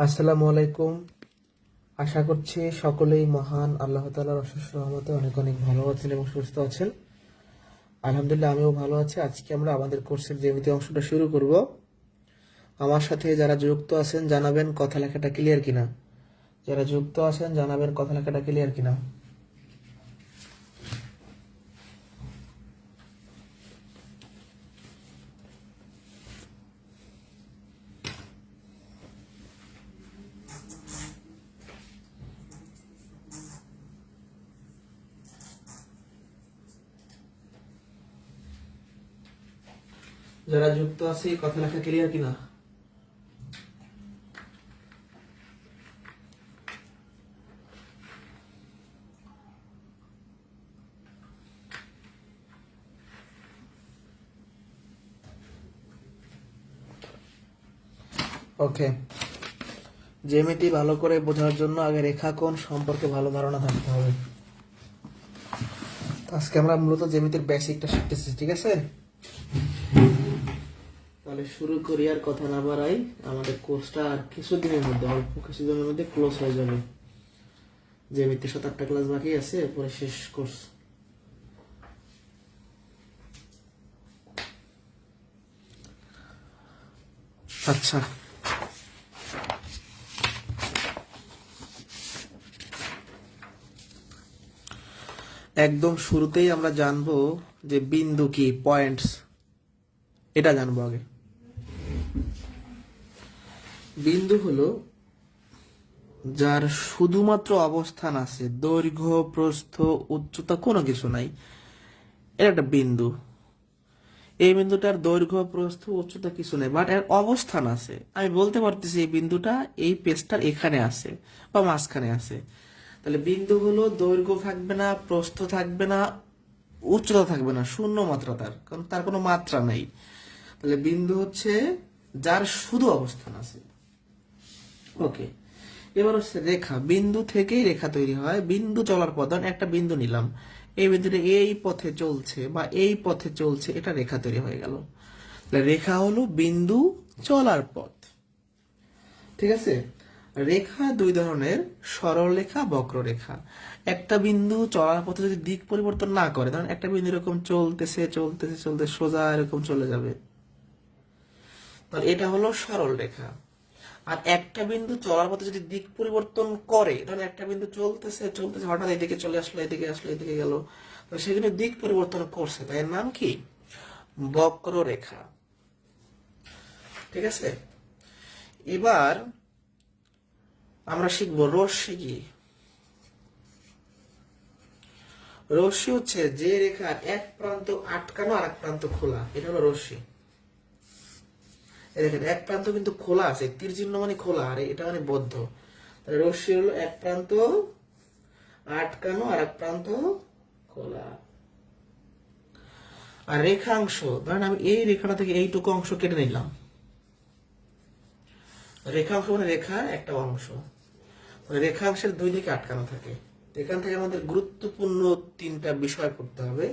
আসসালামু আলাইকুম। আশা করছি সকলেই মহান আল্লাহ তাআলার অশেষ রহমতে অনেক অনেক ভালো আছেন এবং সুস্থ আছেন। আলহামদুলিল্লাহ আমিও ভালো আছি। আজকে আমরা আমাদের কোর্সের জ্যামিতি অংশটা শুরু করব। আমার সাথে যারা যুক্ত আছেন জানাবেন কথা লেখাটা ক্লিয়ার কিনা। যারা যুক্ত আছেন জানাবেন কথা লেখাটা ক্লিয়ার কিনা। যারা যুক্ত আছে কথা লেখা ক্লিয়ার কিনা। ওকে, জ্যামিতি ভালো করে বোঝার জন্য আগে রেখাকোণ সম্পর্কে ভালো ধারণা থাকতে হবে। আজকে আমরা মূলত জ্যামিতির বেসিকটা শিখতেছি, ঠিক আছে? তাহলে শুরু করি, আর কথা না বাড়াই। আমাদের কোর্সটা আর কিছুদিনের মধ্যে, অল্প কিছুদিনের মধ্যে ক্লোজ হয়ে যাবে। জ্যামিতির 7-8টা ক্লাস বাকি আছে, পরে শেষ কোর্স। আচ্ছা, একদম শুরুতেই আমরা জানবো যে বিন্দু কি, পয়েন্টস, এটা জানবো আগে। বিন্দু হলো যার শুধুমাত্র অবস্থান আছে, দৈর্ঘ্য প্রস্থ উচ্চতা কোনো কিছু নাই, এটা একটা বিন্দু। এই বিন্দুটার দৈর্ঘ্য প্রস্থ উচ্চতা কিছু নেই, বাট এর অবস্থান আছে। আমি বলতে পারতেছি এই বিন্দুটা এই পেজটার এখানে আছে বা মাঝখানে আছে। তাহলে বিন্দু হলো দৈর্ঘ্য থাকবে না, প্রস্থ থাকবে না, উচ্চতা থাকবে না, শূন্য মাত্রা তার, কারণ তার কোনো মাত্রা নেই। তাহলে বিন্দু হচ্ছে যার শুধু অবস্থান আছে। ওকে, এবার হচ্ছে রেখা। বিন্দু থেকেই রেখা তৈরি হয়। বিন্দু চলার পথ, ধরেন একটা বিন্দু নিলাম, এই বিন্দুটা এই পথে চলছে বা এই পথে চলছে, এটা রেখা তৈরি হয়ে গেল। তাহলে রেখা হলো বিন্দু চলার পথ, ঠিক আছে? রেখা দুই ধরনের, সরল রেখা, বক্ররেখা। একটা বিন্দু চলার পথে যদি দিক পরিবর্তন না করে, ধরেন একটা বিন্দু এরকম চলতেছে চলতেছে চলতেছে সোজা এরকম চলে যাবে, তাহলে এটা হলো সরল রেখা। আর একটা বিন্দু চলার পথে যদি দিক পরিবর্তন করে, ধরেন একটা বিন্দু চলতেছে চলতেছে হঠাৎ এদিকে চলে আসলো, এদিকে আসলো, এদিকে গেল, তো সেখানে দিক পরিবর্তন করছে, তাই এর নাম কি? বক্ররেখা, ঠিক আছে? এবার আমরা শিখবো রশ্মি কি। রশ্মি হচ্ছে যে রেখার এক প্রান্ত আটকানো আর এক প্রান্ত খোলা, এটা হলো রশ্মি। দেখেন এক প্রান্ত কিন্তু খোলা আছে, তীর চিহ্ন মানে খোলা, আর এটা মানে বদ্ধ। তাহলে রশ্মি হলো এক প্রান্ত আটকানো আর এক প্রান্ত খোলা। আর রেখাংশ, ধরেন আমি এই রেখাটা থেকে এইটুকু অংশ কেটে নিলাম, রেখাংশ মানে রেখার একটা অংশ। রেখাংশের দুই দিকে আটকানো থাকে। এখান থেকে আমাদের গুরুত্বপূর্ণ 3টা বিষয় করতে হবে।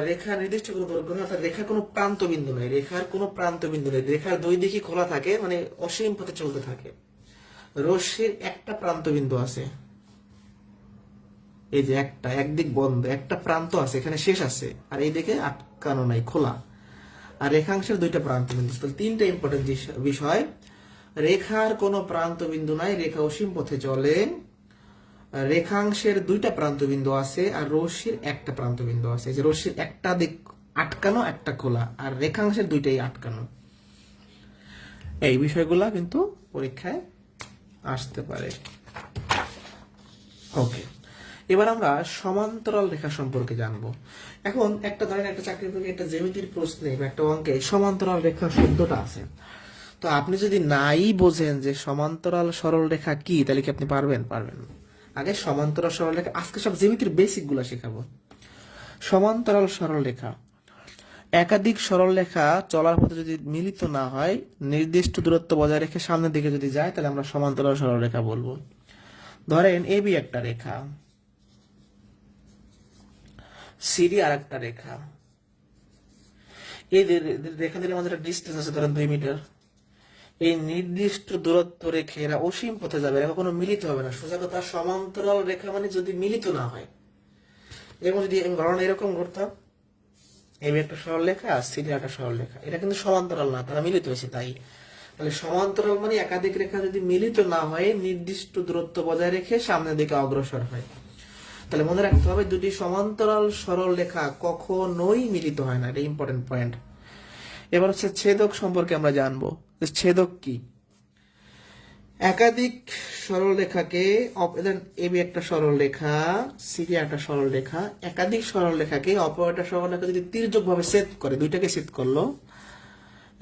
রেখা নির্দিষ্ট কোনো দৈর্ঘ্য নেই, অর্থাৎ রেখার কোনো প্রান্ত বিন্দু নেই, রেখার কোনো প্রান্ত বিন্দু নেই, রেখার দুই দিকে খোলা থাকে, মানে অসীম পথে চলতে থাকে। রশ্মির একটা প্রান্ত বিন্দু আছে, এই যে একটা, একদিক বন্ধ, একটা প্রান্ত আছে এখানে শেষ আছে, আর এই দিকে আটকানো নাই, খোলা। আর রেখাংশের 2টা প্রান্ত বিন্দু। তাহলে 3টা ইম্পর্টেন্ট বিষয়। রেখার কোনো প্রান্ত বিন্দু নাই, রেখা অসীম পথে চলে, রেখাংশের 2টা প্রান্ত বিন্দু আছে, আর রশ্মির একটা প্রান্ত বিন্দু আছে। এই যে রশ্মির একটা দিক আটকানো, একটা খোলা, আর রেখাংশের 2টাই আটকানো। এই বিষয়গুলা কিন্তু পরীক্ষায় আসতে পারে। ওকে, এবার আমরা সমান্তরাল রেখা সম্পর্কে জানবো। এখন একটা ধরেন একটা চাকরির পরীক্ষায় একটা জ্যামিতির প্রশ্নে বা একটা অঙ্কে সমান্তরাল রেখা শব্দটা আছে, তো আপনি যদি নাই বোঝেন যে সমান্তরাল সরল রেখা কি, তাহলে কি আপনি পারবেন? পারবেন না। আগে সমান্তরাল সরল রেখা, আজকে সব জ্যামিতির বেসিক গুলা শেখাবো। সমান্তরাল সরল রেখা, একাধিক সরল রেখা চলার পথে যদি মিলিত না হয়, নির্দিষ্ট দূরত্ব বজায় রেখে সামনের দিকে যদি যায়, তাহলে আমরা সমান্তরাল সরল রেখা বলবো। ধরেন এবি একটা রেখা, সিডি আর একটা রেখা, এই রেখা দিলে আমাদের ডিস্টেন্স আছে ধরেন 2 মিটার। এই নির্দিষ্ট দূরত্ব রেখে এরা অসীম পথে যাবে, এরা কখনো মিলিত হবে না। সোজা কথা, সমান্তরাল রেখা মানে যদি মিলিত না হয়, এবং যদি ঘটনা এরকম ঘটতাম, এই একটা সরল রেখা আর সিডি একটা সরল রেখা, এটা কিন্তু সমান্তরাল না, তারা মিলিত হয়েছে। তাই তাহলে সমান্তরাল মানে একাধিক রেখা যদি মিলিত না হয় নির্দিষ্ট দূরত্ব বজায় রেখে সামনের দিকে অগ্রসর হয়। তাহলে মনে রাখতে হবে দুটি সমান্তরাল সরল রেখা কখনোই মিলিত হয় না, এটা ইম্পর্টেন্ট পয়েন্ট। এবার হচ্ছে ছেদক সম্পর্কে আমরা জানবো। ছেদক কি? একাধিক সরল রেখাকে, এবি একটা সরল রেখা, সিডি একটা সরল রেখা, একাধিক সরল রেখাকে অপর একটা সরল রেখা যদি তির্যক ভাবে ছেদ করে, দুইটাকে ছেদ করলো,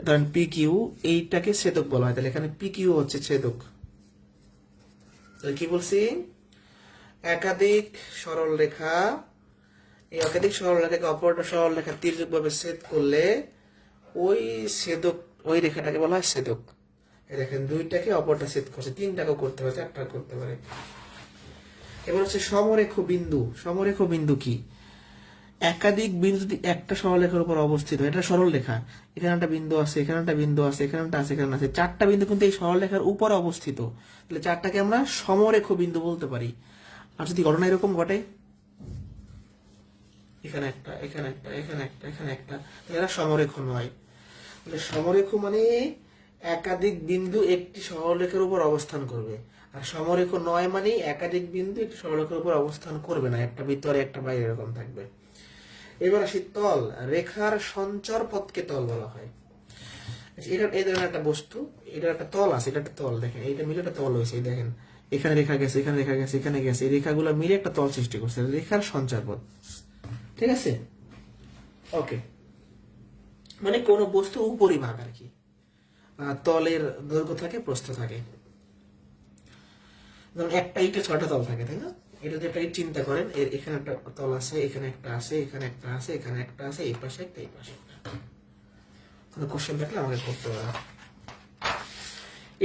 ধরেন পি কিউ, এইটাকে ছেদক বলা হয়। তাহলে এখানে পি কিউ হচ্ছে ছেদক। তাহলে কি বলছি? একাধিক সরল রেখা, এই একাধিক সরল রেখাকে অপর একটা সরল রেখা তির্যক ভাবে ছেদ করলে ওই ছেদক, ওই রেখাটাকে বলা হয় ছেদক। দেখেন দুইটাকে অপরটা ছেদ করছে, তিনটাকেও করতে পারে, চারটা করতে পারে। এবার হচ্ছে সমরেখ বিন্দু। সমরেখ বিন্দু কি? একাধিক বিন্দু যদি একটা সরলরেখার উপর অবস্থিত হয়, এটা সরল রেখা, এখানে একটা বিন্দু আছে, এখানে একটা বিন্দু আছে, এখানে একটা আছে, এখানে আছে, চারটা বিন্দু কিন্তু এই সরলরেখার উপরে অবস্থিত, তাহলে চারটাকে আমরা সমরেখ বিন্দু বলতে পারি। আর যদি ঘটনা এরকম ঘটে, এখানে একটা, এখানে একটা, এখানে একটা, এখানে একটা, এরা সমরেখ নয়। তাহলে সমরেখ মানে একাধিক বিন্দু একটি সরলরেখার উপর অবস্থান করবে, আর সমরেখ নয় মানে একাধিক বিন্দু একটি সরলরেখার উপর অবস্থান করবে না, একটা ভিতরে একটা বাইরে এরকম থাকবে। এবার আসি তল। রেখার সঞ্চর পথকে তল বলা হয়। এটা এই ধরনের একটা বস্তু, এটা একটা তল আছে, এটা একটা তল, দেখেন এইটা মিলে একটা তল হয়েছে, দেখেন এখানে রেখা গেছে, এখানে রেখা গেছে, এখানে গেছে, এই রেখাগুলো মিলে একটা তল সৃষ্টি করছে, রেখার সঞ্চার পথ। ঠিক আছে, ওকে। মানে কোন বস্তু উপরিভাগ আর কি, তলের দৈর্ঘ্য থাকে, প্রস্থ থাকে। যেমন একটা ইটে 6টা তল থাকে, তাই না? এটা যদি একটা ইট চিন্তা করেন, এখানে একটা তল আছে, এখানে একটা আছে, এখানে একটা আছে, এখানে একটা আছে, এই পাশে একটা, এই পাশে একটা। কোনো কোশ্চেন থাকলে আমাকে করতে পারেন।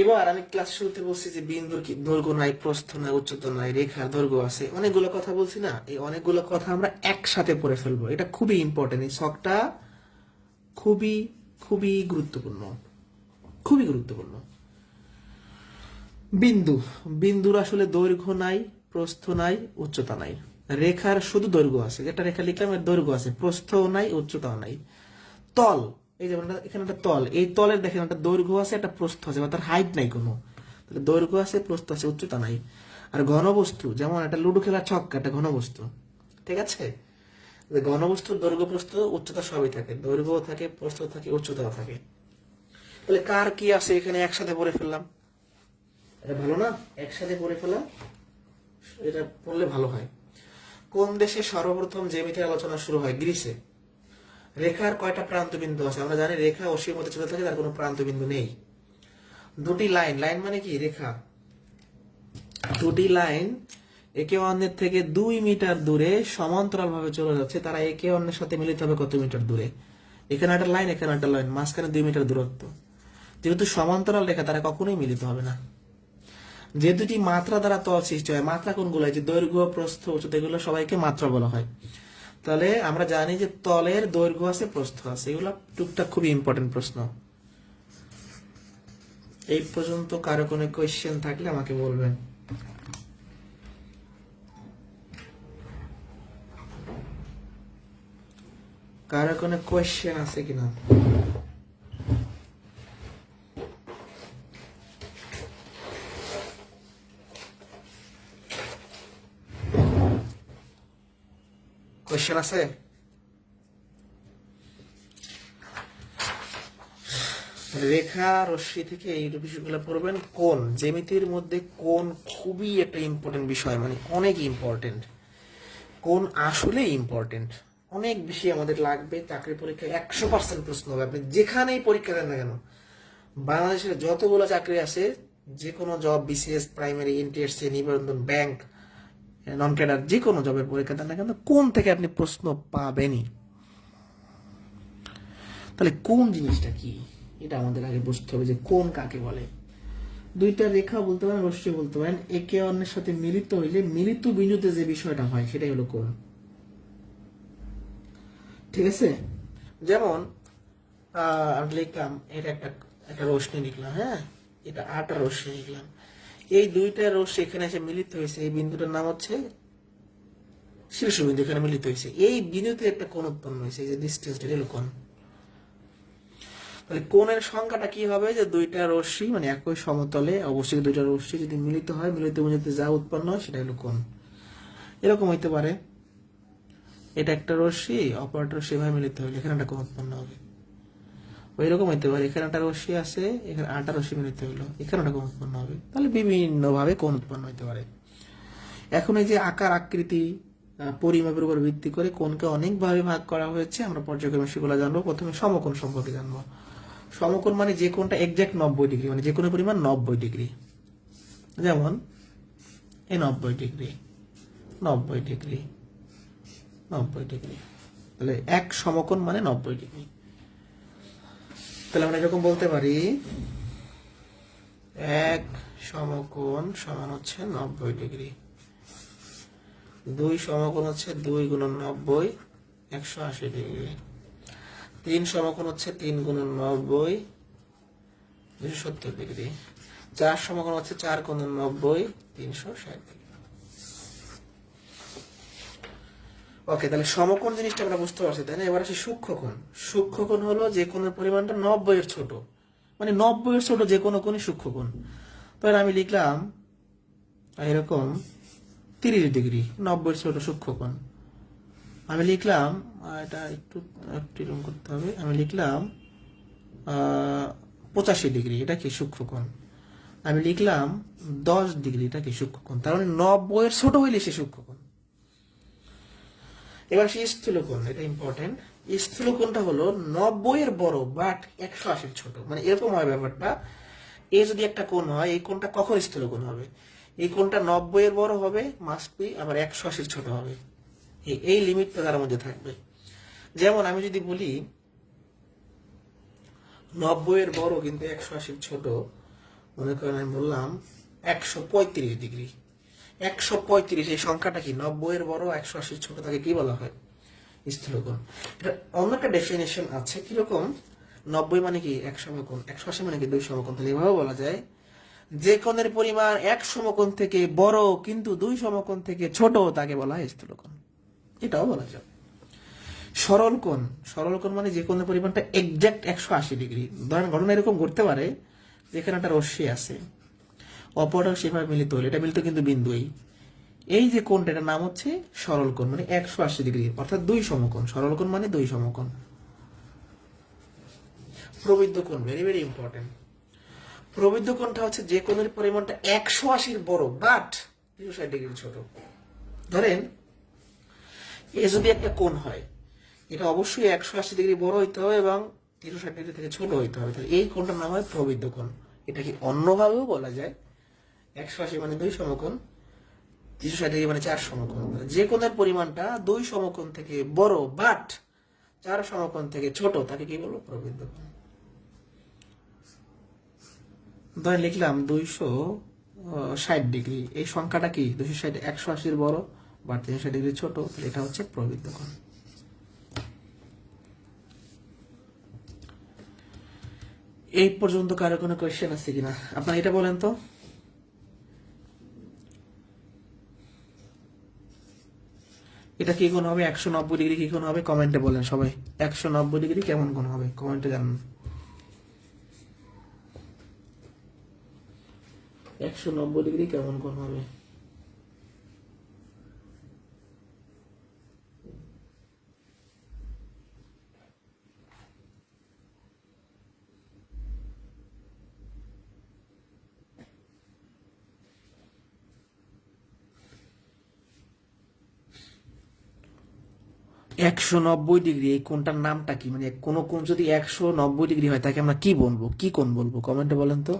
এবার আমি ক্লাস শুরুতে বলছি যে বিন্দুর কি দৈর্ঘ্য নাই, প্রস্থ নাই, উচ্চতা নাই, রেখার দৈর্ঘ্য আছে, অনেকগুলো কথা বলছি না? এই অনেকগুলো কথা আমরা একসাথে পড়ে ফেলবো, এটা খুবই ইম্পর্টেন্ট। এই শখটা খুবই খুবই গুরুত্বপূর্ণ, খুবই গুরুত্বপূর্ণ। বিন্দু, বিন্দুর আসলে দৈর্ঘ্য নাই, প্রস্থ নাই, উচ্চতা নাই। রেখার শুধু দৈর্ঘ্য আছে, যেটা রেখা লিখলাম এর দৈর্ঘ্য আছে, প্রস্থও নাই, উচ্চতাও নাই। তল, এই যেমন এখানে একটা তল, এই তলের দেখেন একটা দৈর্ঘ্য আছে, একটা প্রস্থ আছে, তার হাইট নাই কোনো, তাহলে দৈর্ঘ্য আছে, প্রস্থ আছে, উচ্চতা নাই। আর ঘনবস্তু, যেমন একটা লুডো খেলার ছক্কা, একটা ঘনবস্তু, ঠিক আছে? ঘনবস্তুর দৈর্ঘ্য, প্রস্থ, উচ্চতা সবই থাকে, দৈর্ঘ্য থাকে, প্রস্থ থাকে, উচ্চতাও থাকে। তাহলে কার কি আছে এখানে একসাথে পড়ে ফেললাম, এটা ভালো না? একসাথে পড়ে ফেলা, এটা পড়লে ভালো হয়। কোন দেশে সর্বপ্রথম জ্যামিতির আলোচনা শুরু হয়? গ্রিসে। রেখার কয়টা প্রান্ত বিন্দু আছে? আমরা জানি রেখা অসীম মধ্যে চলে থাকে, তার কোনো প্রান্ত বিন্দু নেই। দুটি লাইন, লাইন মানে কি? রেখা। দুটি লাইন একে অন্যের থেকে 2 মিটার দূরে সমান্তরাল ভাবে চলে যাচ্ছে, তারা একে অন্যের সাথে মিলিত হবে কত মিটার দূরে? এখানে একটা লাইন, এখানে একটা লাইন, মাঝখানে 2 মিটার দূরত্ব। যেহেতু সমান্তরাল রেখা, তারা কখনোই মিলিত হবে না। যে দুটি মাত্রা দ্বারা তল সৃষ্টি হয়, মাত্রা কোনগুলো? যে দৈর্ঘ্য, প্রস্থ, উচ্চতা, এগুলো সবাইকে মাত্রা বলা হয়। তাহলে আমরা জানি যে তলের দৈর্ঘ্য আছে, প্রস্থ আছে, এগুলো টুকটাক খুবই ইম্পর্টেন্ট প্রশ্ন। এই পর্যন্ত কারো কোনো কোয়েশ্চেন থাকলে আমাকে বলবেন। কারো কোনো কোয়েশ্চেন আছে কিনা? কোয়েশ্চেন আছে? রেখা রশ্মি থেকে এই বিষয়গুলো পড়বেন। কোণ, জ্যামিতির মধ্যে কোণ খুবই একটা ইম্পর্টেন্ট বিষয়, মানে অনেক ইম্পর্টেন্ট। কোণ আসলে ইম্পর্টেন্ট, অনেক বেশি আমাদের লাগবে। চাকরি পরীক্ষায় 100% প্রশ্ন হবে, আপনি যেখানেই পরীক্ষা দেন না কেন। বাংলাদেশের যতগুলো চাকরি আছে, যে কোনো জব, বিসিএস, প্রাইমারি, এনটিএসসি, নিবন্ধন, ব্যাংক, নন ক্যাডার, যে কোনো জবের পরীক্ষা দেন না কেন, কোণ থেকে আপনি প্রশ্ন পাবেনই। তাহলে কোন জিনিসটা কি, এটা আমাদের আগে বুঝতে হবে, যে কোন কাকে বলে। দুইটা রেখা বলতে পারেন, রশ্মি বলতে পারেন, একে অন্যের সাথে মিলিত হইলে মিলিত বিন্দুতে যে বিষয়টা হয় সেটাই হলো কোণ। ঠিক আছে? যেমন আমি লিখলাম এটা একটা একটা রশ্মি লিখলাম, হ্যাঁ, এটা আটা রশ্মি লিখলাম। এই দুইটা রশ্মি এখানে এসে মিলিত হয়েছে, এই বিন্দুটার নাম হচ্ছে শীর্ষবিন্দু, এখানে মিলিত হয়েছে, এই বিন্দুতে একটা কোণ উৎপন্ন হয়েছে, এই যে ডিসটেন্স, এটা হলো কোণ। তাহলে কোণের সংখ্যাটা কি হবে, যে দুইটা রশ্মি মানে একই সমতলে অবশ্যই দুইটা রশ্মি যদি মিলিত হয়, মিলিত বিন্দুতে যা উৎপন্ন হয় সেটা হলো কোণ। এরকম হইতে পারে, এটা একটা রশ্মি অপরটা সেভাবে মিলিত হইলে এখানে একটা কোণ উৎপন্ন হবে। ওই রকম হইতে পারে, এখানে একটা রশ্মি আছে, এখানে আটটা রশ্মি মিলিত হইলো, এখানে একটা কোণ উৎপন্ন হবে। তাহলে বিভিন্ন ভাবে কোণ উৎপন্ন হইতে পারে। এখন এই যে আকার আকৃতি পরিমাপের উপর ভিত্তি করে কোণকে অনেকভাবে ভাগ করা হয়েছে, আমরা পর্যায়ক্রমে সেগুলো জানবো। প্রথমে সমকোণ সম্পর্কে জানবো। সমকোণ মানে যে কোণটা এক্সাক্ট 90 ডিগ্রি, মানে যে কোনো পরিমাণ 90 ডিগ্রি, যেমন এই 90 ডিগ্রি, 90 ডিগ্রি, 90 ডিগ্রি। তাহলে এক সমকোণ মানে 90 ডিগ্রি। তাহলে আমরা এরকম বলতে পারি, এক সমকোণ সমান হচ্ছে 90 ডিগ্রি। দুই সমকোণ হচ্ছে 2 × 90, 180 ডিগ্রি। তিন সমকোণ হচ্ছে 3 × 90, 270 ডিগ্রি। চার সমকোণ হচ্ছে 4 × 90, 360 ডিগ্রি। ওকে, তাহলে সমকোণ জিনিসটা আমরা বুঝতে পারছি, তাই না? এবার আসি সূক্ষ্মকোণ। সূক্ষ্মকোণ হলো যে কোণের পরিমাণটা 90-এর ছোট, মানে 90-এর ছোট যে কোনো কোণই সূক্ষ্মকোণ। তাহলে আমি লিখলাম এরকম 30 ডিগ্রি, 90-এর ছোট সূক্ষ্মকোণ। আমি লিখলাম এটা একটু এরকম করতে হবে, আমি লিখলাম 85 ডিগ্রি, এটা কি সূক্ষ্মকোণ। আমি লিখলাম 10 ডিগ্রি, এটা কি সূক্ষ্মকোণ। তার মানে 90-এর ছোট হইলে সে সূক্ষ্মকোণ। এবার সে স্থূলকোণ, এটা ইম্পর্টেন্ট। স্থূলকোণটা হলো 90-এর বড় বাট 180-র ছোট, মানে এরকম হয় ব্যাপারটা। এ যদি একটা কোণ হয়, এই কোণটা কখন স্থূলকোণ হবে? এই কোণটা 90-এর বড় হবে মাস্ট বি, আবার 180-র ছোট হবে। এই লিমিটটা তার মধ্যে থাকবে। যেমন আমি যদি বলি 90-এর বড় কিন্তু 180-র ছোট, মনে করেন আমি বললাম 135 ডিগ্রি। 135, এই সংখ্যাটা কি? 90-এর বড় 180-র ছোট, তাকে কি বলা হয়? স্থূলকোণ। এটা অন্য একটা ডেফিনেশন আছে, কিরকম? 90 মানে কি? 1 সমকোণ, 180 মানে কি? 2 সমকোণ। তাহলে এভাবে বলা যায়, যে কোণের পরিমাণ 1 সমকোণ থেকে বড় কিন্তু 2 সমকোণ থেকে ছোট, তাকে বলা হয় স্থূলকোণ। এটাও বলা যায়। সরল কোণ, সরল কোণ মানে যে কোণের পরিমাণটা এক্সাক্ট 180 ডিগ্রি। ধরেন ঘটনা এরকম ঘটতে পারে, যেখানে একটা রশ্মি আছে, অপরটা সেভাবে মিলিত হলে, এটা মিলিত কিন্তু বিন্দু, এই যে কোণটা, এটার নাম হচ্ছে সরল কোণ, মানে 180 ডিগ্রি, অর্থাৎ 2 সমকোণ। সরল কোণ মানে 2 সমকোণ। প্রবৃদ্ধ কোণ, ভেরি ভেরি ইম্পর্টেন্ট। প্রবৃদ্ধ কোণটা হচ্ছে যে কোণের পরিমাণটা 180-র বড় বাট 360 ডিগ্রি ছোট। ধরেন এ যদি একটা কোণ হয়, এটা অবশ্যই 180 ডিগ্রি বড় হইতে হবে এবং 360 ডিগ্রি থেকে ছোট হইতে হবে। তাহলে এই কোণটার নাম হয় প্রবৃদ্ধ কোণ। এটা কি অন্যভাবেও বলা যায়, 180 মানে 2 সমকোণ, 360 ডিগ্রি মানে 4 সমকোণ। যে কোণের পরিমাণটা 2 সমকোণ থেকে বড় বাট 4 সমকোণ থেকে ছোট, তাকে কি বলবো? প্রবৃদ্ধ কোণ। ধরে লিখলাম 260 ডিগ্রি, এই সংখ্যাটা কি? 260 180-এর বড় বাট 360 ডিগ্রি ছোট, এটা হচ্ছে প্রবৃদ্ধ কোণ। এই পর্যন্ত কারো কোনো কোয়েশ্চেন আছে কিনা আপনার? এটা বলেন তো। এটা কি কোণ হবে? 190 ডিগ্রি কি কোণ হবে? কমেন্টে বলেন সবাই। 190 ডিগ্রি কেমন কোণ হবে? কমেন্টে জানান। 190 ডিগ্রি কেমন কোণ হবে? একশো নব্বই ডিগ্রি, এই কোণটার নামটা কি? মানে কোন কোণ যদি 190 ডিগ্রি হয়, তাকে আমরা কি বলবো? কি কোণ বলবো? কমেন্টে বলেন তো,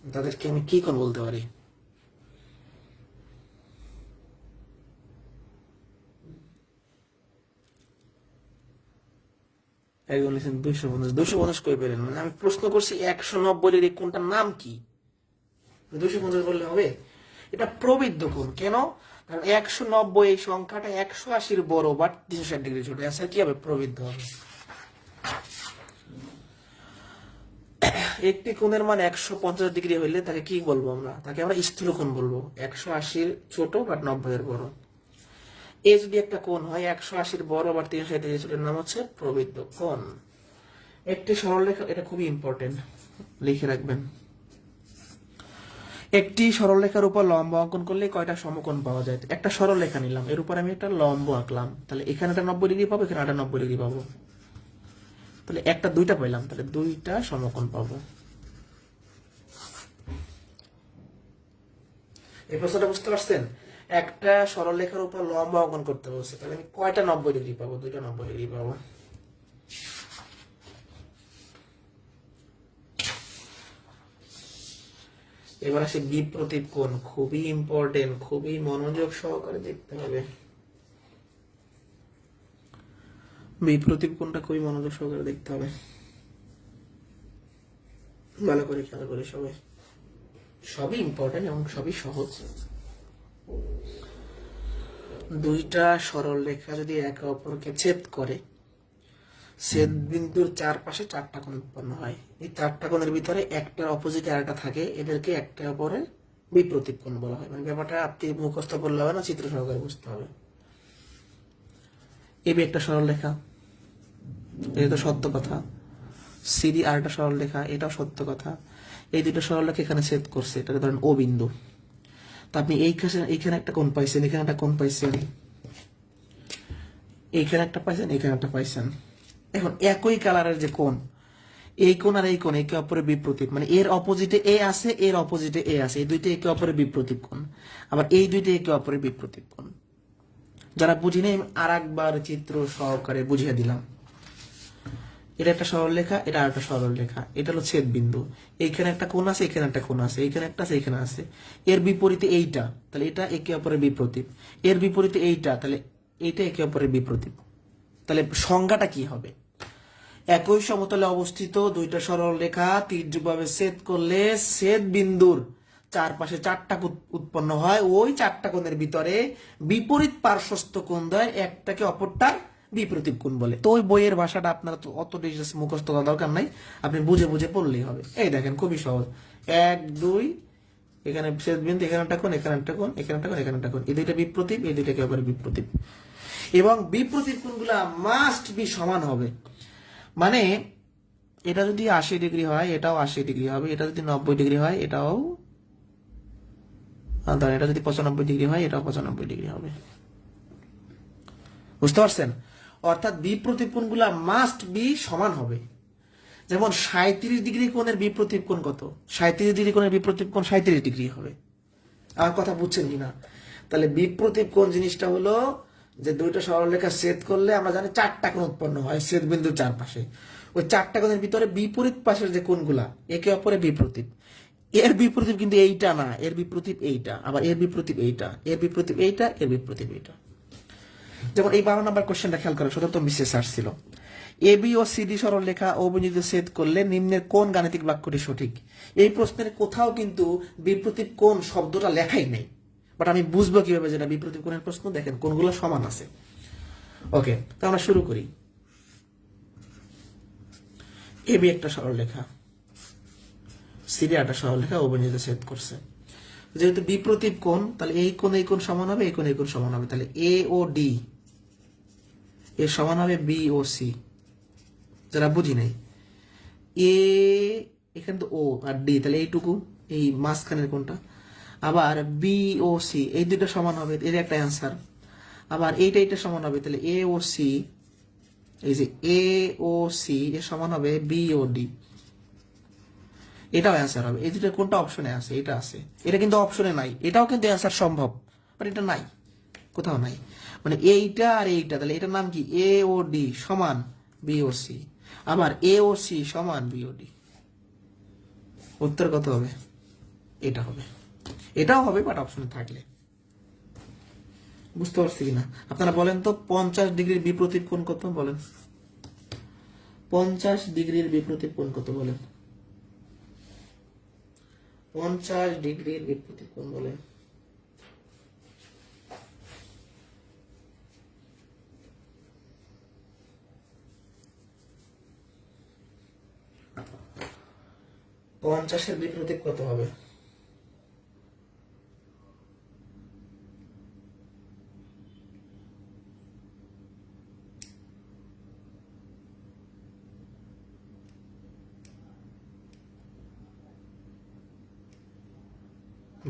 তাদেরকে আমি কি কোণ বলতে পারি? একজন লিখছেন 250। 250 কই পেলেন? মানে আমি প্রশ্ন করছি 190 ডিগ্রি কোণটার নাম কি? 250 বললে হবে? এটা প্রবৃদ্ধ কোণ। কেন? কারণ 190, এই সংখ্যাটা 180-র বড় বাট 360 ডিগ্রি ছোট। অ্যান্সার কি হবে? প্রবৃদ্ধ হবে। একটি কোণের মান 150 ডিগ্রি হইলে তাকে কি বলবো আমরা? তাকে আমরা স্থূলকোণ বলবো। 180 ছোট বাট 90 বড়। এ যদি একটা কোণ হয় 180 বড় আবার 360 ছোট, নাম হচ্ছে প্রবৃদ্ধ কোণ। একটি সরলরেখা, এটা খুবই ইম্পর্টেন্ট, লিখে রাখবেন। একটি সরলরেখার উপর লম্ব অঙ্কন করলে কয়টা সমকোণ পাওয়া যায়? একটা সরলরেখা নিলাম, এর উপর আমি একটা লম্ব আঁকলাম, তাহলে এখানে একটা 90 ডিগ্রি পাবো, এখানে একটা 90 ডিগ্রি পাবো, তাহলে একটা দুইটা পেলাম, তাহলে দুইটা সমকোণ পাবো। এই প্রশ্নটা বুঝতে পারছেন? একটা সরলরেখার উপর লম্ব অঙ্কন করতে বলছে, তাহলে আমি কয়টা 90 ডিগ্রি পাবো? দুইটা 90 ডিগ্রি পাবো। এবার আসে বিপ্রতীপ কোণ, খুবই ইম্পর্টেন্ট, খুবই মনোযোগ সহকারে দেখতে হবে। বিপ্রতীপ কোণটা খুবই মনোযোগ সহকারে দেখতে হবে, ভালো করে খেয়াল করে সবাই। সবই ইম্পর্টেন্ট এবং সবই সহজ। দুইটা সরল রেখা যদি একে অপরকে ছেদ করে, ছেদ বিন্দুর চারপাশে চারটা কোণ উৎপন্ন হয়। এই চারটা কোণের ভিতরে একটার অপোজিটে আরেকটা থাকে, এদেরকে একটা অপরের বিপ্রতীপ কোণ বলা হয়। মানে ব্যাপারটা আপনি মুখস্থ করলে হবে না, চিত্র সহকারে বুঝতে হবে। এবি একটা সরল রেখা, এটা তো সত্য কথা। সিডি আর একটা সরল রেখা, এটাও সত্য কথা। এই দুটো সরল রেখা এখানে ছেদ করছে, এটাকে ধরেন ও বিন্দু। তা আপনি এইখানে একটা কোণ পাইছেন, এখানে একটা কোণ পাইছেন, এইখানে একটা পাইছেন, এখানে একটা পাইছেন। এখন একই কালারের যে কোণ, এই কোণ আর এই কোণ একে অপরের বিপ্রতীপ, মানে এর অপোজিটে এ আছে, এর অপোজিটে এ আছে, এই দুইটা একে অপরের বিপ্রতীপ কোণ। আবার এই দুইটা একে অপরের বিপ্রতীপ কোণ। যারা বুঝি নেই, আর একবার চিত্র সহকারে বুঝিয়ে দিলাম। এটা একটা সরল রেখা, এটা আর একটা সরল রেখা, এটা হলো ছেদ বিন্দু। এইখানে একটা কোণ আছে, এখানে একটা কোণ আছে, এইখানে একটা আছে, এখানে আছে। এর বিপরীতে এইটা, তাহলে এটা একে অপরের বিপ্রতীপ। এর বিপরীতে এইটা, তাহলে এইটা একে অপরের বিপ্রতীপ। তাহলে সংজ্ঞাটা কি হবে? একই সমতলে অবস্থিত দুইটা সরল রেখা তীর্যকভাবে ছেদ করলে ছেদ বিন্দুর চারপাশে চারটা কোণ উৎপন্ন হয়। ওই চারটা কোণের ভিতরে বিপরীত পার্শ্বস্থ কোণ দ্বয় একটাকে অপরটার বিপরীত কোণ বলে। তো ওই বইয়ের ভাষাটা আপনারা তো অত মুখস্থ করার দরকার নাই, আপনি বুঝে বুঝে পড়লেই হবে। এই দেখেন খুবই সহজ, 1 2, এখানে ছেদ বিন্দু, এখানে একটা কোণ, এখানে একটা কোণ, এখানে একটা কোণ, এখানে একটা কোণ, এই দুইটা বিপ্রতীপ, এই দুইটাকে আবার বিপ্রতীপ। এবং বিপ্রতীপ কোণগুলা মাস্ট বি সমান হবে। মানে এটা যদি 80 ডিগ্রি হয়, এটাও 80 ডিগ্রি হবে। এটা যদি 90 ডিগ্রি হয়, এটাও, ধরেন এটা যদি 95 ডিগ্রি হয়, এটাও 95 ডিগ্রি হবে। বুঝতে পারছেন? অর্থাৎ বিপ্রতীপ কোণগুলা মাস্ট বি সমান হবে। যেমন 37 ডিগ্রি কোণের বিপ্রতীপ কোণ কত? 37 ডিগ্রি কোণের বিপ্রতীপ কোণ 37 ডিগ্রি হবে। আমার কথা বুঝছেন কিনা? তাহলে বিপ্রতীপ কোণ জিনিসটা হলো যে দুইটা সরলরেখা ছেদ করলে আমরা জানি চারটা কোণ উৎপন্ন হয় ছেদ বিন্দুর চারপাশে। ওই চারটা কোণের ভিতরে বিপরীত পাশের যে কোণগুলা একে অপরের বিপ্রতীপ। এর বিপ্রতীপ কিন্তু এইটা না, এর বিপ্রতীপ এইটা, আবার এর বিপ্রতীপ এইটা, এর বিপ্রতীপ এইটা, এর বিপ্রতীপ এইটা। যেমন এই 12 নম্বর কোশ্চেনটা খেয়াল করেন, সতত বিশেষ আসছিল। এবি ও সিডি সরলরেখা অবিনিত ছেদ করলে নিম্নের কোন গাণিতিক বাক্যটি সঠিক? এই প্রশ্নের কোথাও কিন্তু বিপ্রতীপ কোণ শব্দটা লেখাই নেই, বাট আমি বুঝবো কিভাবে যেটা বিপ্রতীপ কোণের প্রশ্ন? দেখেন কোণগুলো সমান আছে। ওকে, তো আমরা শুরু করি। এবি একটা সরলরেখা, সিডি একটা সরলরেখা অবিনিত ছেদ করছে। যেহেতু বিপ্রতীপ কোণ, তাহলে এই কোণ এই কোণ সমান হবে, এই কোণ এই কোণ সমান হবে, তাহলে এ ও ডি এর সমান হবে বি ও সি। যারা বুঝি নাই, এ এখানে তো ও আর ডি, তাহলে এইটুকু এই মাঝখানের কোণটা। আবার বি ও সি এই দুটো সমান হবে, এর একটা অ্যান্সার। আবার এইটা সমান হবে, তাহলে এ ও সি, এই যে এ ও সি এর সমান হবে বি ও ডি, এটাও অ্যান্সার হবে। এই দুটো কোনটা অপশনে আছে? এটা আছে, এটা কিন্তু অপশনে নাই। এটাও কিন্তু অ্যান্সার সম্ভব, বাট এটা নাই, কোথাও নাই। মানে এইটা আর এইটা, তাহলে এটার নাম কি? এ ও ডি সমান বি ও সি, আবার এ ও সি সমান বি ও ডি। উত্তর কত হবে? এটা হবে, এটাও হবে, বাট অপশনে থাকলে। বুঝতে পারছি কিনা আপনারা বলেন তো? 50 ডিগ্রির বিপরীত কোণ কত বলেন? 50 ডিগ্রির বিপরীত কোণ কত বলেন? 50 ডিগ্রির বিপরীত কোণ বলেন। 50-এর বিপরীতে কত হবে?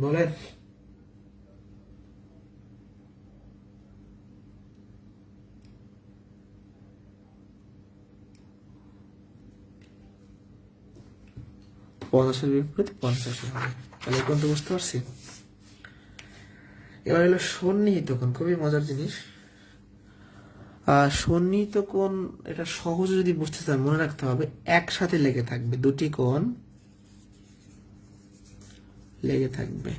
বলেন। পঞ্চাশের বিপরীতে 50 হবে, তাহলে কোন তো বুঝতে পারছি। এবার হলো সন্নিহিত কোণ, খুবই মজার জিনিস। সন্নিহিত কোণ এটা সহজে যদি বুঝতে চান মনে রাখতে হবে একসাথে লেগে থাকবে, দুটি কোণ লেগে থাকবে,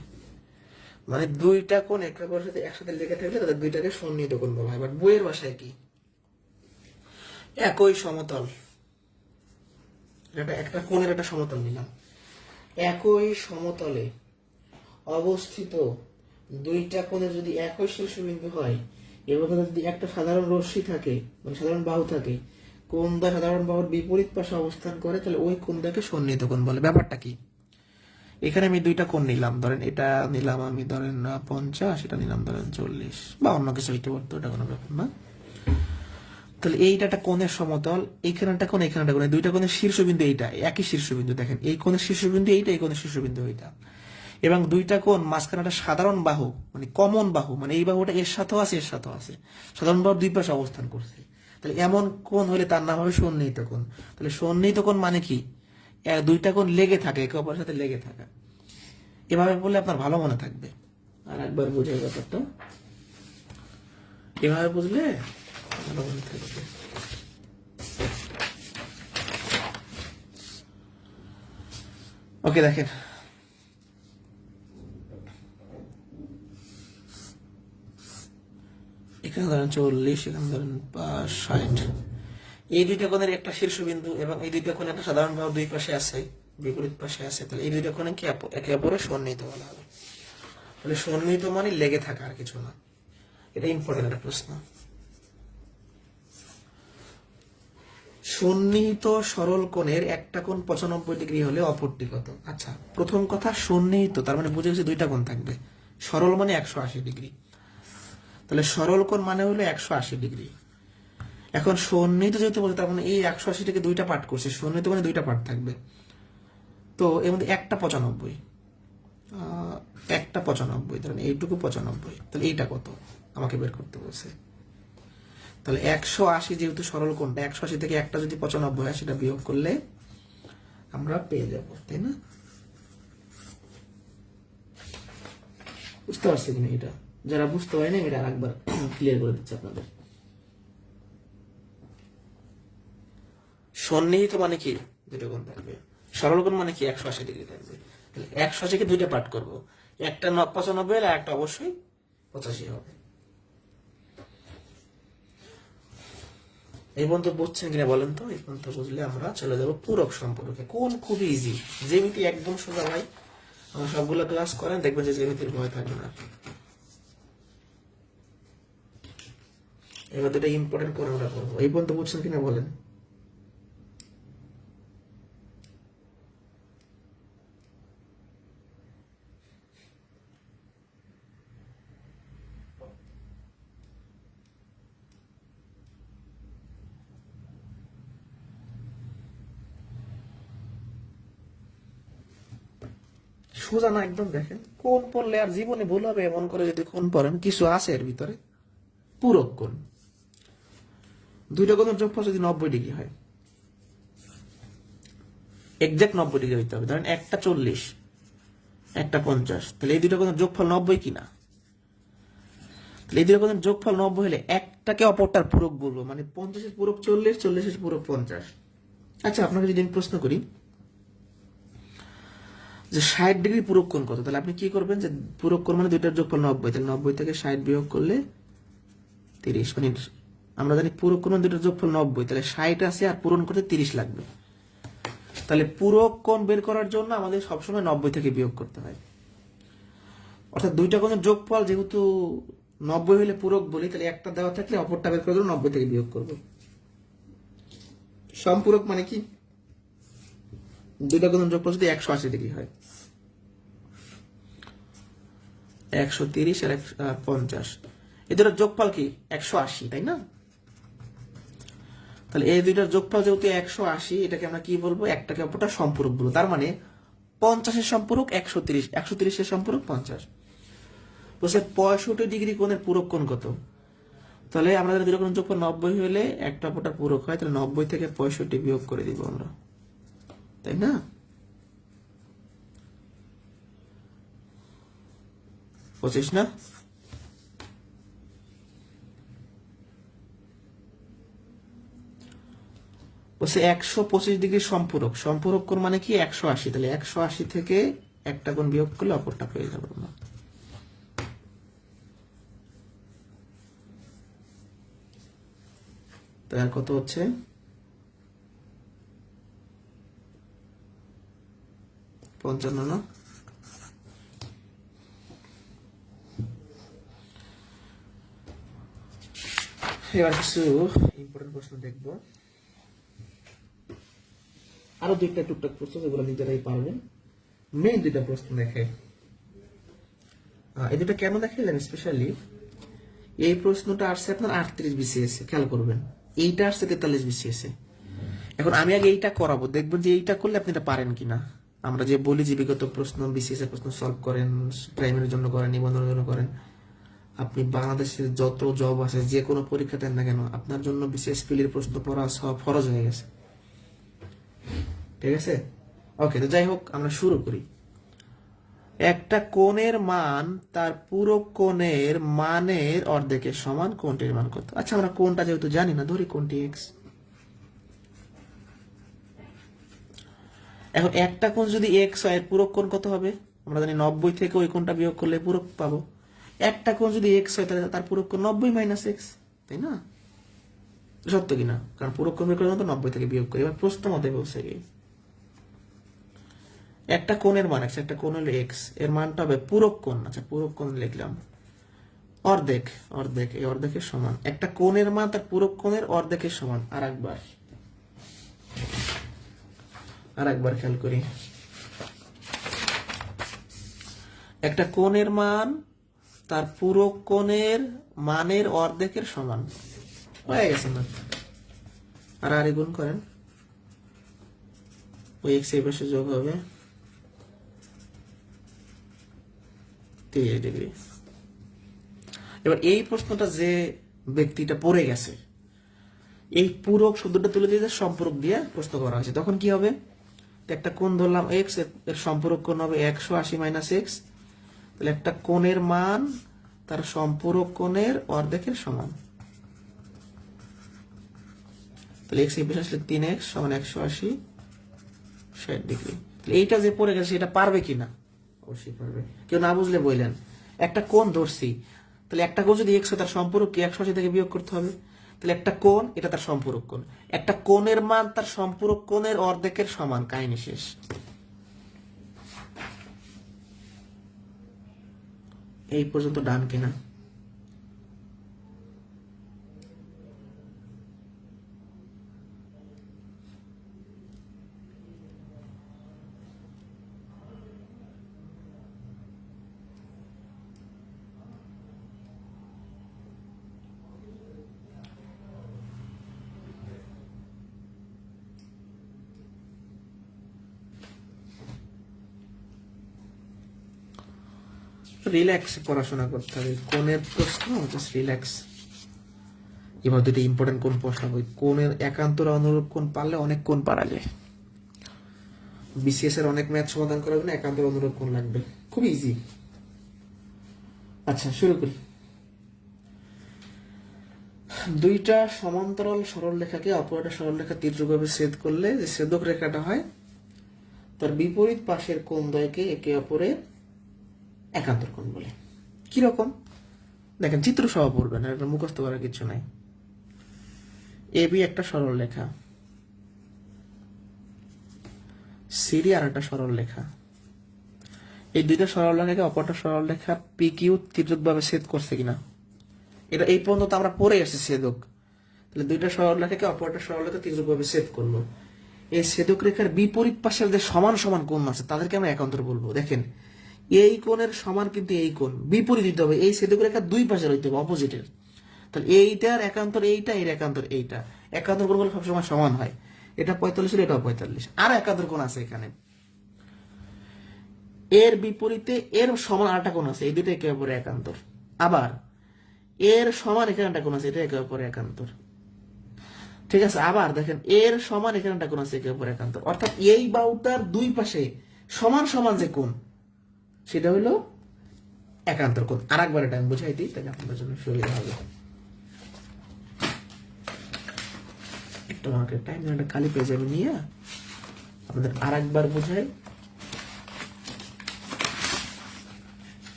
মানে দুইটা কোণ একে অপরের সাথে একসাথে লেগে থাকলে তাদের দুইটাকে সন্নিহিত কোণ বলা হয়। বাট বইয়ের ভাষায় কি? একই সমতল, এটা একটা কোণের একটা সমতল নিলাম, একই সমতলে অবস্থিত দুইটা কোণে যদি একই শীর্ষবিন্দু হয় এবং যদি একটা সাধারণ রশ্মি থাকে মানে সাধারণ বাহু থাকে, কোণ দ্বয় সাধারণ বাহুর বিপরীত পাশে অবস্থান করে, তাহলে ওই কোণটাকে সন্নিহিত কোণ বলে। ব্যাপারটা কি? এখানে আমি দুইটা কোণ নিলাম, ধরেন এটা নিলাম আমি ধরেন 50, এটা নিলাম ধরেন 40 বা অন্য কিছু হইতে পারতো, এটা কোনো ব্যাপার না। তাহলে এইটা একটা কোণের সমতল, এইখানে একটা কোণ, এখানে একটা কোণ, দুইটা কোণের শীর্ষবিন্দু এইটা, একই শীর্ষবিন্দু। দেখেন এই কোণের শীর্ষবিন্দু এইটা, এই কোণের শীর্ষবিন্দু এইটা, এবং দুইটা কোণ মাঝখানে একটা সাধারণ বাহু মানে কমন বাহু, মানে এই বাহুটা এর সাথেও আছে এর সাথেও আছে, সাধারণ বাহুর দুই পাশে অবস্থান করছে। তাহলে এমন কোণ হলে তার নাম হবে সন্নিহিত কোণ। তাহলে সন্নিহিত কোণ মানে কি? দুইটা কোণ লেগে থাকে, একে অপরের সাথে লেগে থাকা। এভাবে বললে আপনার ভালো মনে থাকবে। আর একবার বুঝে ব্যাপারটা, এভাবে বুঝলে ভালো মনে থাকবে। ওকে, দেখেন এখানে ধরেন 40, এখানে ধরেন 60, এই দুইটা কোণের একটা শীর্ষবিন্দু এবং এই দুইটা কোণে একটা সাধারণ বাহু দুই পাশে আছে, বিপরীত পাশে আছে, তাহলে এই দুইটা কোণে কি একে অপরের সন্নিহিত বলা হবে। তাহলে সন্নিহিত মানে লেগে থাকা, আর কিছু না। এটা ইম্পর্টেন্ট একটা প্রশ্ন। সন্নিহিত সরল কোণের একটা কোণ 95 ডিগ্রি হলে অপরটি কত? আচ্ছা, প্রথম কথা সন্নিহিত তার মানে বুঝে গেছে দুইটা কোণ থাকবে, সরল মানে 180 ডিগ্রি, তাহলে সরল কোণ মানে হলো 180 ডিগ্রি। এখন সন্নিহিত যেহেতু বলছে তার মানে এই 180 থেকে দুইটা পার্ট করছে, সন্নিহিত মানে দুইটা পার্ট থাকবে, তো এর মধ্যে একটা 95, একটা 95, ধরেন এইটুকু 95, তাহলে এইটা কত আমাকে বের করতে বলছে। তাহলে 180 যেহেতু সরল কোণটা, 180 থেকে একটা যদি 95 হয় সেটা বিয়োগ করলে আমরা পেয়ে যাব, তাই না? বুঝতে পারছি কিনা? এটা যারা বুঝতে পারে না এটা আরেকবার ক্লিয়ার করে দিচ্ছি আপনাদের। সন্নিহিত মানে কি? দুটো কোণ থাকবে। সরল কোণ মানে কি? 180 ডিগ্রি থাকবে। তাহলে 180 কে দুইটা পার্ট করব, একটা 95 আর একটা অবশ্যই 85 হবে। এই পর্যন্ত বুঝছেন কিনা বলেন তো? এই পর্যন্ত বুঝলে আমরা চলে যাবো পূরক সম্পর্কে। কোন খুবই ইজি, জ্যামিতি একদম সোজা ভাই। আমরা সবগুলো ক্লাস করেন, দেখবেন যে জ্যামিতির ভয় থাকবে না। এবার এটা ইম্পর্টেন্ট করে আমরা করবো। এই পর্যন্ত বুঝছেন কিনা বলেন? সোজা না একদম। দেখেন কোন পড়লে আর জীবনে ভুল হবে এমন করে যদি কোন পড়েন, কিছু আছে এর ভিতরে। পূরক কোণ, দুইটা কোণের যোগফল যদি 90 ডিগ্রি হয়, এক্সাক্ট 90 ডিগ্রি হইতে হবে। ধরেন একটা 40, একটা 50, তাহলে এই দুইটা কোণের যোগফল 90 কিনা? তাহলে এই দুইটা কোণের যোগফল 90 হলে একটাকে অপরটার পূরক বলবো, মানে 50-এর পূরক 40, 40-এর পূরক 50। আচ্ছা, আপনাকে যদি আমি প্রশ্ন করি যে 60 ডিগ্রি পূরক কোণ কত, তাহলে আপনি কি করবেন? যে পূরক কোণ মানে দুইটার যোগফল 90, তাহলে 90 থেকে 60 বিয়োগ করলে 30, মানে আমরা জানি পূরক কোণ দুইটার যোগফল 90, তাহলে 60 আছে আর পূরণ করতে 30 লাগবে। তাহলে পূরক কোণ বের করার জন্য আমাদের সবসময় 90 থেকে বিয়োগ করতে হয়। অর্থাৎ দুইটা কোণের যোগফল যেহেতু 90 হলে পূরক বলি, তাহলে একটা দেওয়া থাকলে অপরটা বের করার জন্য 90 থেকে বিয়োগ করবো। সম্পূরক মানে কি? দুইটা কোণের যোগফল যদি 180 ডিগ্রি হয়, 130 আর 50, এই দুটার যোগফল কি 180, তাই না? তাহলে এই দুইটার যোগফল যেহেতু 180, এটাকে আমরা কি বলবো, একটাকে অপরটা সম্পূরক বলবো। তার মানে 50-এর সম্পূরক 130, 130-এর সম্পূরক 50। বলছে 65 ডিগ্রি কোণের পূরক কোণ কত? তাহলে আমরা দুটো কোণের যোগফল 90 হলে একটা অপরটা পূরক হয়, তাহলে 90 থেকে 65 বিয়োগ করে দিব আমরা, তাই না? পঁচিশ না? বলছে 125 ডিগ্রি সম্পূরক, সম্পূরক কোণ মানে কি 180, তাহলে 180 থেকে একটা কোণ বিয়োগ করলে অপরটা পেয়ে যাবো আমরা। তার কত হচ্ছে, 55 না? এবার কিছু ইম্পর্টেন্ট প্রশ্ন দেখবো, আরো দুইটা টুকটাক প্রশ্ন যেগুলো নিজেরাই পারবেন। মেইন দুইটা প্রশ্ন দেখে, এই দুটো কেন দেখে জানেন? স্পেশালি এই প্রশ্নটা আসছে আপনার 38 বিসিএস, খেয়াল করবেন। এইটা আসছে 43 বিসিএস। এখন আমি আগে এইটা করাবো, দেখবেন যে এইটা করলে আপনি এটা পারেন কিনা। আমরা যে বলি যে বিগত প্রশ্ন, বিসিএস এর প্রশ্ন সলভ করেন, প্রাইমারির জন্য করেন, নিবন্ধনের জন্য করেন, আপনি বাংলাদেশের যত জব আছে, যে কোনো পরীক্ষা দেন না কেন, আপনার জন্য বিসিএস ফিলির প্রশ্ন পড়া সব ফরজ হয়ে গেছে। ঠিক আছে, ওকে। তো যাই হোক, আমরা শুরু করি। একটা কোণের মান তার পুরো কোণের মানের অর্ধেকের সমান, কোণটির মান কত? আচ্ছা, আমরা কোণটা যেহেতু জানি না, ধরি কোণটি এক্স। এখন একটা কোণ যদি এক্স হয়, এর পূরক কোণ কত হবে? আমরা জানি 90 থেকে ওই কোণটা বিয়োগ করলে পূরক পাবো। একটা কোণ যদি এক্স হয়, তাহলে তার পূরক কোণ 90 মাইনাস এক্স, তাই না? সত্য কিনা? কারণ পূরক কোণ বের করার জন্য 90 থেকে বিয়োগ করি। এবার প্রশ্ন মতে বলছে কি, একটা কোণের মান এক্স, একটা কোণ হলো এক্স, এর মানটা হবে পূরক কোণ। আচ্ছা, পূরক কোণ লিখলাম অর্ধেক, অর্ধেক, এই অর্ধেকের সমান। একটা কোণের মান তার পূরক কোণের অর্ধেকের সমান। আর একবার খেয়াল করি, একটা কোণের মান তার পূরক কোণের মানের অর্ধেকের সমান, হয়ে গেছে না? আর গুণ করেন, ওই এক্স এই পাশে যোগ হবে 30 ডিগ্রি। এবার এই প্রশ্নটা যে ব্যক্তিটা পড়ে গেছে, এই পূরক শব্দটা তুলে দিয়ে সম্পূরক দিয়ে প্রশ্ন করা হয়েছে, তখন কি হবে? একটা কোণ ধরলাম এক্স, এর সম্পূরক কোণ হবে 180 মাইনাস এক্স। তাহলে একটা কোণের মান তার সম্পূরক কোণের অর্ধেকের সমান। তাহলে এক্স এই পাশে আসলে 3x সমান 180, 60 ডিগ্রি। তাহলে এইটা যে পড়ে গেছে, এটা পারবে কিনা? অবশ্যই পারবে। কেউ না বুঝলে বললেন, একটা কোণ ধরছি, তাহলে একটা কোণ যদি এক্স হয়, তার সম্পূরক কি 180 থেকে বিয়োগ করতে হবে। তাহলে একটা কোণ, এটা তার সম্পূরক কোণ। একটা কোণের মান তার সম্পূরক কোণের অর্ধেকের সমান, কাহিনী শেষ। এই পর্যন্ত ডান কিনা? রিল্যাক্স পড়াশোনা করতে হবে। কোণের প্রশ্ন জাস্ট রিল্যাক্স। এবার দুটো ইম্পর্টেন্ট কোণ প্রশ্ন, কোণের একান্তর অনুরূপ কোণ পারলে অনেক কোণ পারা যায়। বিসিএস এর অনেক ম্যাথ সমাধান করার জন্য একান্তর অনুরূপ কোণ লাগবে, খুব ইজি। আচ্ছা, শুরু করি। দুইটা সমান্তরাল সরল রেখাকে অপর একটা সরল রেখা তীর্যকভাবে ছেদ করলে যে ছেদক রেখাটা হয়, তার বিপরীত পাশের কোণ দ্বয়কে একে অপরের একান্তর কোণ বলে। কিরকম দেখেন, চিত্র সহ পড়বেন, এটা মুখস্থ করার কিছু নাই। এবি একটা সরল রেখা, সিডি আর একটা সরল রেখা। এই দুইটা সরল রেখাকে অপরটা সরল রেখা পি কিউ তীর্যকভাবে ছেদ করছে কিনা, এটা এই পর্যন্ত আমরা পড়ে আসছি ছেদক। তাহলে দুইটা সরল রেখাকে অপরটা সরল রেখা তীর্যকভাবে ছেদ করলো। এই ছেদক রেখার বিপরীত পাশের যে সমান সমান কোণ আছে তাদেরকে আমরা একান্তর বলবো। দেখেন এই কোণের সমান কিন্তু এই কোণ বিপরীত দিতে হবে, এই ছেদক রেখার দুই পাশের হইতে হবে অপোজিটের। তাহলে এইটার একান্তর এইটা, এর একান্তর এইটা, একান্তর কোণ গুলো সবসময় সমান হয়। এটা 45 হলে এটাও 45। আর একান্তর কোণ আছে এখানে, এর বিপরীতে এর সমান আরেকটা কোণ আছে, এই দুটো একে অপরের একান্তর। আবার এর সমান এখানে একটা কোণ আছে, এটা একে অপরের একান্তর। ঠিক আছে, আবার দেখেন এর সমান এখানে একটা কোণ আছে, একে অপরের একান্তর। অর্থাৎ এই বাহুটার দুই পাশে সমান সমান যে কোণ সেটা হলো একান্তর কোণ। আর একবার এটা আমি বুঝাই দিই, তাহলে আপনাদের জন্য সুবিধা হবে। একটু আমাকে টাইম একটা খালি পেয়ে যাবে নিয়ে আপনাদের আর একবার বুঝাই।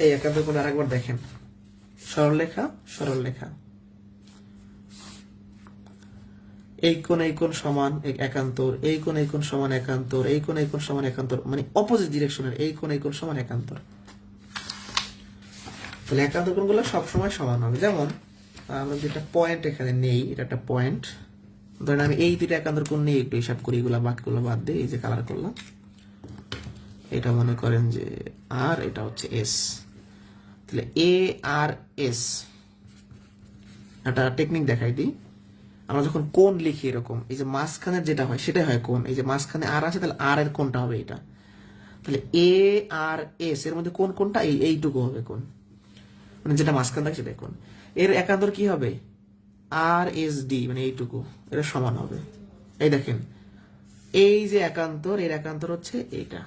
এই একান্তর কোণ আর একবার দেখেন, সরলরেখা সরলরেখা, এই কোণ সমান একান্তর, এই কোণ সমান একান্তর, এই কোণ সমান একান্তর, মানে অপোজিট ডিরেকশনের এই কোণ সমান একান্তর। তাহলে একান্তর কোণগুলো সবসময় সমান হবে। যেমন আমরা যেটা পয়েন্ট এখানে নেই, এটা একটা পয়েন্ট, ধরেন আমি এই দুইটা একান্তর কোণ নিয়ে একটু হিসাব করি, এগুলা বাকিগুলো বাদ দিয়ে এই যে কালার করলাম, এটা মনে করেন যে আর এটা হচ্ছে এস। তাহলে এ আর এস একটা টেকনিক দেখাই দিই। আমরা যখন কোণ লিখি এরকম, এই যে মাঝখানে যেটা হয় সেটাই হয় কোণ। এই যে মাঝখানে আর আছে, তাহলে আর এর কোণটা হবে এটা। তাহলে এ আর এস এর মধ্যে কোণ কোনটা, এইটুকু হবে কোণ, মানে যেটা মাঝখান থাকে সেটাই কোণ। এর একান্তর কি হবে, আর এস ডি, মানে এইটুকু, এটা সমান হবে। এই দেখেন এই যে একান্তর, এর একান্তর হচ্ছে এইটা।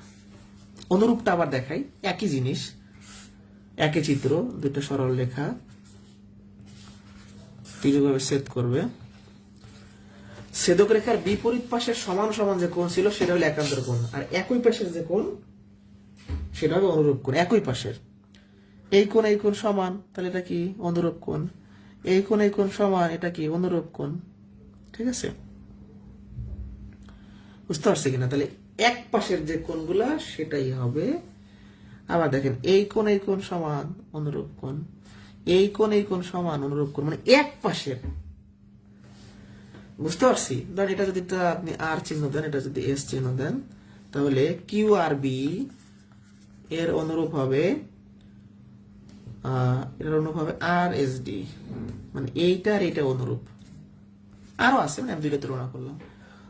অনুরূপটা আবার দেখাই, একই জিনিস, একই চিত্র, দুটো সরল রেখা তির্যকভাবে ছেদ করবে। ছেদক রেখার বিপরীত পাশের সমান সমান যে কোণ ছিল সেটা হলো একান্তর কোণ, আর একই পাশের যে কোণ সেটা হবে অনুরূপ কোণ। একই পাশের এই কোণ সমান, তাহলে এটা কি অনুরূপ কোণ। এই কোণ সমান, এটা কি অনুরূপ কোণ। ঠিক আছে, বুঝতে পারছি কিনা? তাহলে এক পাশের যে কোণগুলা সেটাই হবে। আবার দেখেন এই কোণ সমান অনুরূপ কোণ, এই কোণ সমান অনুরূপ কোণ, মানে এক পাশের। বুঝতে পারছি? ধরেন এটা যদি আপনি আর চিহ্ন দেন, এটা যদি এস চিহ্ন দেন, তাহলে কিউ আর বি এর অনুরূপ হবে, এটার অনুরূপ হবে আর এস ডি, মানে এইটা আর এইটা অনুরূপ। আরো আছে, মানে আমি দুইটা তুলনা করলাম।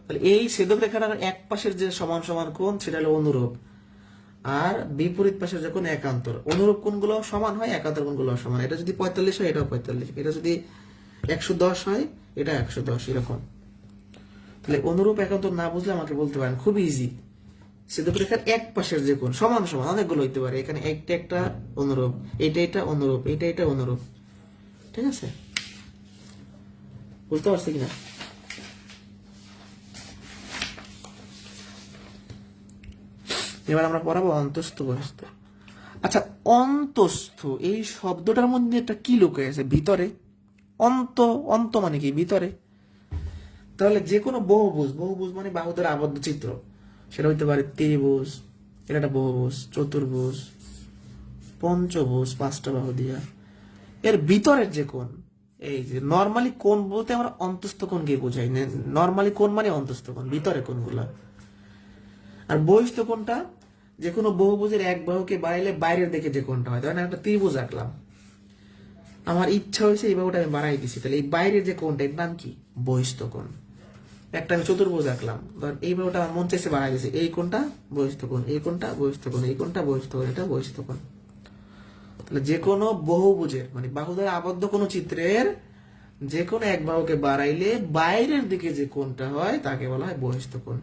তাহলে এই ছেদক রেখাটার এক পাশের যে সমান সমান কোণ সেটা হলো অনুরূপ, আর বিপরীত পাশের যে কোণ একান্তর। অনুরূপ কোণগুলো সমান হয়, একান্তর কোণগুলো সমান। এটা যদি 45 হয় এটাও 45, এটা যদি 110 হয় এটা 110, এরকম। তাহলে অনুরূপ একান্তর না বুঝলে আমাকে বলতে পারেন, খুব ইজি। ছেদক রেখার এক পাশের যে কোণ সমান সমান, অনেকগুলো হইতে পারে, এখানে একটা একটা অনুরূপ, এটা অনুরূপ, এটা অনুরূপ। ঠিক আছে, বুঝতে পারছি কিনা? এবার আমরা পড়াবো অন্তস্থ বহিস্থ। আচ্ছা, অন্তস্থ এই শব্দটার মধ্যে একটা কি লুকিয়ে আছে ভিতরে? অন্ত, অন্ত মানে কি ভিতরে। তাহলে যে কোনো বহুভুজ, বহুভুজ মানে বাহুদের আবদ্ধ চিত্র, সেটা হইতে পারে ত্রিভুজ, এটা একটা বহুভুজ, চতুর্ভুজ, পঞ্চভুজ, পাঁচটা বাহু দিয়া, এর ভিতরের যে কোণ, এই যে নর্মালি কোণ বলতে আমরা অন্তস্থ কোণকে বোঝাই, নর্মালি কোণ মানে অন্তস্থ কোণ, ভিতরে কোণগুলা। আর বহিস্থ কোণটা যে কোনো বহুভুজের এক বাহুকে বাড়াইলে বাইরের দিকে যে কোণটা হয়। ধরেন একটা ত্রিভুজ আঁকলাম, আমার ইচ্ছা হয়েছে এই বাহুটা আমি বাড়াই দিছি, তাহলে এই বাইরের যে কোণটা এর নাম কি, বহিস্থ কোণ। একটা আমি চতুর্ভুজ আঁকলাম, ধর এই বাহুটা আমার মন চাইছে বাড়াই দিছি, এই কোণটা বহিস্থ কোণ, এই কোণটা বহিস্থ কোণ, এই কোণটা বহিস্থ কোণ, এটা বহিস্থ কোণ। তাহলে যে কোনো বহুভুজের মানে বাহু দ্বারা আবদ্ধ কোনো চিত্রের যে কোনো এক বাহুকে বাড়াইলে বাইরের দিকে যে কোণটা হয় তাকে বলা হয় বহিস্থ কোণ।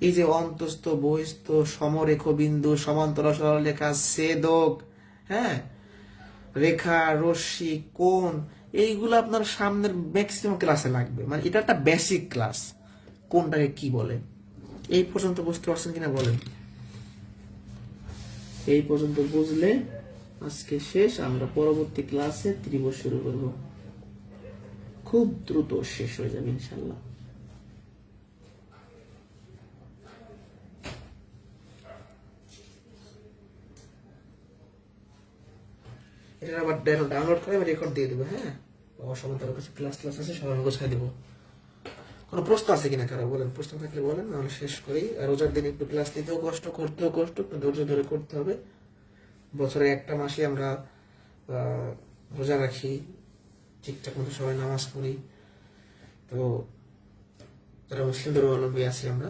এই যে অন্তস্থ, বহিস্থ, সমরেখ বিন্দু, সমান্তরাল সরলরেখা, ছেদক, হ্যাঁ, রেখা, রশ্মি, কোণ, এইগুলো আপনার সামনের ম্যাক্সিমাম ক্লাসে লাগবে। মানে এটা একটা বেসিক ক্লাস, কোনটাকে কি বলে। এই পর্যন্ত বুঝতে পারছেন কিনা বলেন? এই পর্যন্ত বুঝলে আজকে শেষ। আমরা পরবর্তী ক্লাসে ত্রিভুজ শুরু করব, খুব দ্রুত শেষ হয়ে যাবে ইনশাল্লাহ। এটা আবার ডাউনলোড করে আমি রেকর্ড দিয়ে দেবো, হ্যাঁ। অসময় তার কাছে ক্লাস ক্লাস আছে, সবাই গোছাই দেবো। কোনো প্রশ্ন আছে কিনা কারো বলেন, প্রশ্ন থাকলে বলেন, নাহলে শেষ করি। আর রোজার দিন একটু ক্লাস নিতেও কষ্ট, করতেও কষ্ট, একটু ধৈর্য ধরে করতে হবে। বছরে একটা মাসে আমরা রোজা রাখি, ঠিকঠাক মতো সবাই নামাজ পড়ি। তো যারা মুসলিম ধর্মাবলম্বী আছি আমরা,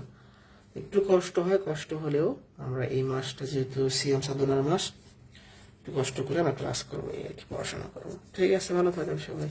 একটু কষ্ট হয়, কষ্ট হলেও আমরা এই মাসটা যেহেতু সিয়াম সাধনার মাস, একটু কষ্ট করে আমরা ক্লাস করবো, এই আর কি, পড়াশোনা করবো। ঠিক আছে, ভালো থাকেন সবাই।